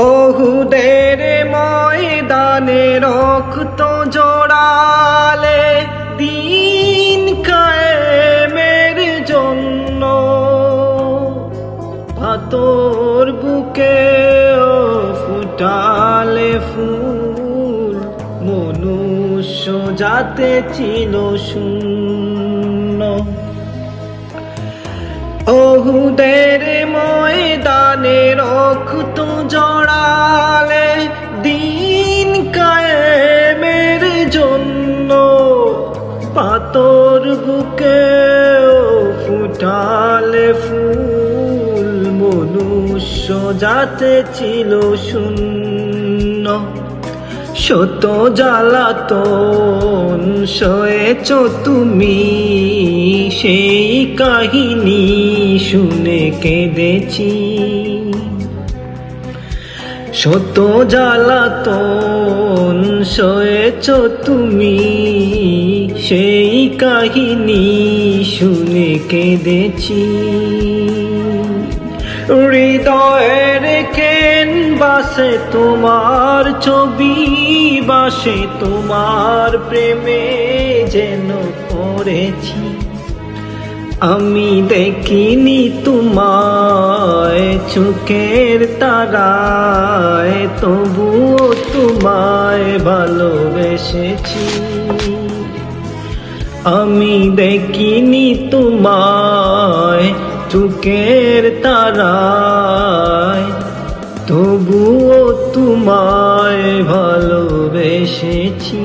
ওহুদের ময়দানে রক্ত জড়ালে দিন কায়েমের জন্য, পাথর বুকে ফুটালে ফুল, মনুষ্য জাতে ছিল শূন্য। ওহুদের ময়দানে রক্ত জড়ালে দিন কায়েমের জন্য, পাথর বুকে ফুটালে ফুল, মনুষ্য জাতে ছিল শূন্য। শত জ্বালাতন সয়েছ তুমি, সেই কাহিনী শুনে কেঁদেছি। শত জ্বালাতন সয়েছ তুমি, সেই কাহিনী শুনে কেঁদেছি। হৃদয়ের ক্যানভাসে তোমার ছবি বাসে, তোমার প্রেমে যেন পড়েছি। আমি দেখিনি তোমায় চোখের তারায়, তবুও তোমায় ভালোবেসেছি। আমি দেখিনি তোমায় চোখের তারায়, তবুও তোমায় ভালোবেসেছি।